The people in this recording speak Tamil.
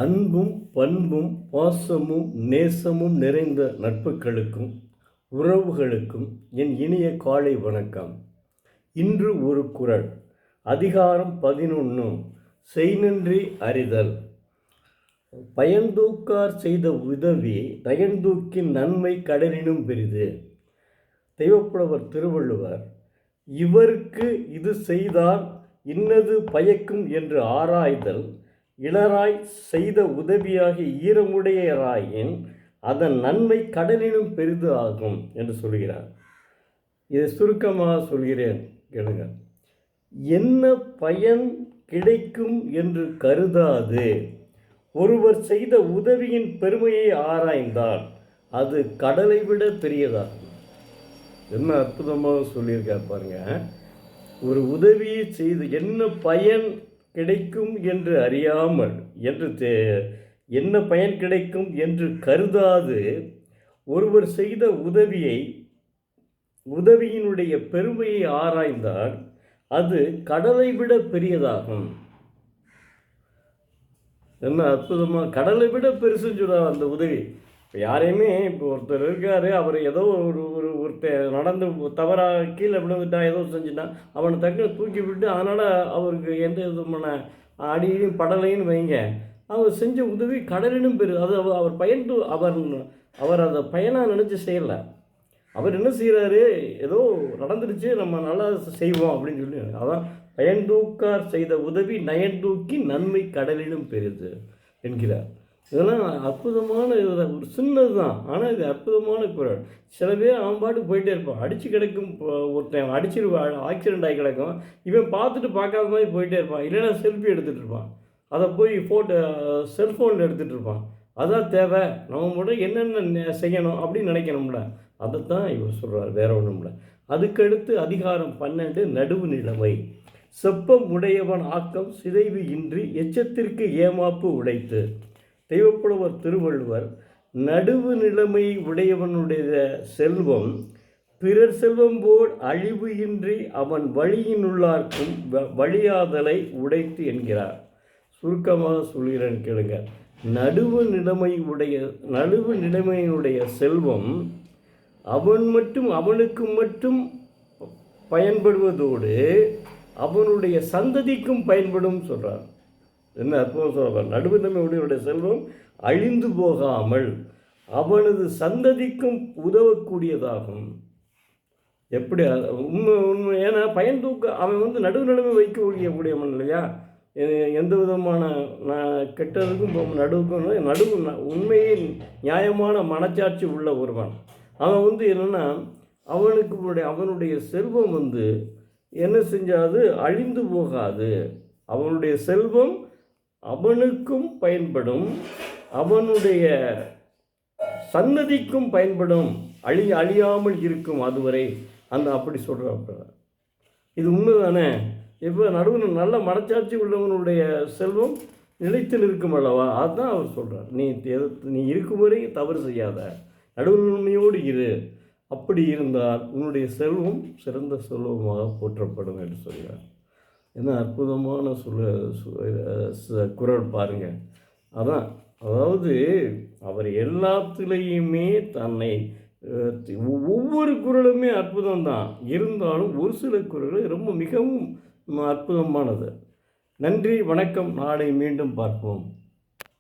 அன்பும் பண்பும் பாசமும் நேசமும் நிறைந்த நட்புகளுக்கும் உறவுகளுக்கும் என் இனிய காலை வணக்கம். இன்று ஒரு குறள். அதிகாரம் 11. செய்நன்றி அறிதல். பயன்தூக்கார் செய்த உதவி நயன்தூக்கின் நன்மை கடலினும் பெரிது. தெய்வப்புலவர் திருவள்ளுவர் இவருக்கு இது செய்தால் இன்னது பயக்கும் என்று ஆராய்தல் இளராய் செய்த உதவியாகி ஈரமுடையராயின் அதன் நன்மை கடலினும் பெரிது ஆகும் என்று சொல்கிறார். இதை சுருக்கமாக சொல்கிறேன் கேளுங்க. என்ன பயன் கிடைக்கும் என்று கருதாது ஒருவர் செய்த உதவியின் பெருமையை ஆராய்ந்தால் அது கடலை விட பெரியதாகும். என்ன அற்புதமாக சொல்லியிருக்கார் பாருங்க. ஒரு உதவியை செய்து என்ன பயன் கிடைக்கும் என்று அறியாமல் என்ன பயன் கிடைக்கும் என்று கருதாது ஒருவர் செய்த உதவியினுடைய பெருமையை ஆராய்ந்தால் அது கடலை விட பெரியதாகும். என்ன அற்புதமாக கடலை விட பெருசுன்னு சொல்கிறார் அந்த உதவி. இப்போ யாரையுமே இப்போ ஒருத்தர் இருக்கார், அவர் ஏதோ ஒருத்தர் நடந்து தவறாக கீழே விழுந்துட்டா ஏதோ செஞ்சுட்டா அவனை தக்க தூக்கி விட்டு அதனால் அவருக்கு எந்த விதமான அடியும் படலைன்னு வைங்க, அவர் செஞ்ச உதவி கடலினும் பெரு. அது அவர் அதை பயனாக நினச்சி செய்யலை. அவர் என்ன செய்கிறாரு, ஏதோ நடந்துருச்சு நம்ம நல்லா செய்வோம் அப்படின்னு சொல்லி அதான் பயன்தூக்கார் செய்த உதவி நயன்தூக்கி நன்மை கடலிலும் பெரிது என்கிறார். இதெல்லாம் அற்புதமான ஒரு சின்னது தான், ஆனால் இது அற்புதமான குறள். சில பேர் அவன் பாட்டுக்கு போயிட்டே இருப்பான். அடித்து கிடக்கும் ஒருத்தன் ஆக்சிடெண்ட் ஆகி கிடக்கும், இவன் பார்த்துட்டு பார்க்காத மாதிரி போயிட்டே இருப்பான். இல்லைன்னா செல்ஃபி எடுத்துகிட்டு இருப்பான், அதை போய் செல்ஃபோனில் எடுத்துகிட்டு இருப்பான். அதான் தேவை, நம்ம மட்டும் என்னென்ன செய்யணும் அப்படின்னு நினைக்கணும்ல. அதைத்தான் இவர் சொல்கிறார், வேற ஒன்றும்ல. அதுக்கடுத்து அதிகாரம் 12 நடுவு நிலைமை. செப்பம் உடையவன் ஆக்கம் சிதைவு இன்றி எச்சத்திற்கு ஏமாப்பு உடைத்து. தெய்வப்புலவர் திருவள்ளுவர் நடுவு நிலைமை உடையவனுடைய செல்வம் பிறர் செல்வம் போல் அழிவு இன்றி அவன் வழியினுள்ளார்க்கும் வழியாதலை உடைத்து என்கிறார். சுருக்கமாக சொல்கிறேன் கேளுங்க. நடுவு நிலைமையினுடைய செல்வம் அவனுக்கு மட்டும் பயன்படுவதோடு அவனுடைய சந்ததிக்கும் பயன்படும் சொல்கிறார். என்ன அற்புதம் சொல்கிறார். நடுவு நிலைமையுடைய செல்வம் அழிந்து போகாமல் அவனது சந்ததிக்கும் உதவக்கூடியதாகும். எப்படி உண்மை ஏன்னா அவன் நடுவு நிலைமை வைக்கக்கூடியவன் இல்லையா. எந்த விதமான கெட்டதுக்கும் நடுவுக்கும் உண்மையின் நியாயமான மனச்சாட்சி உள்ள ஒருவன் அவன் என்னென்னா அவனுடைய செல்வம் என்ன செஞ்சாது அழிந்து போகாது. அவனுடைய செல்வம் அவனுக்கும் பயன்படும், அவனுடைய சன்னதிக்கும் பயன்படும், அழியாமல் இருக்கும் அதுவரை அப்படி சொல்கிறார். இது உண்மைதானே? இப்போ நடுவில் நல்ல மனச்சாட்சி உள்ளவனுடைய செல்வம் நிலைத்து நிற்கும் அல்லவா, அதுதான் அவர் சொல்கிறார். நீ இருக்கும் வரை தவறு செய்யாத, நடுவுநிலைமையோடு இரு. அப்படி இருந்தால் உன்னுடைய செல்வம் சிறந்த செல்வமாக போற்றப்படும் என்று சொல்கிறார். என்ன அற்புதமான குறள் பாருங்கள். அதாவது அவர் எல்லாத்துலேயுமே தன்னை ஒவ்வொரு குறளுமே அற்புதம்தான். இருந்தாலும் ஒரு சில குறள் மிகவும் அற்புதமானது. நன்றி, வணக்கம். நாளை மீண்டும் பார்ப்போம்.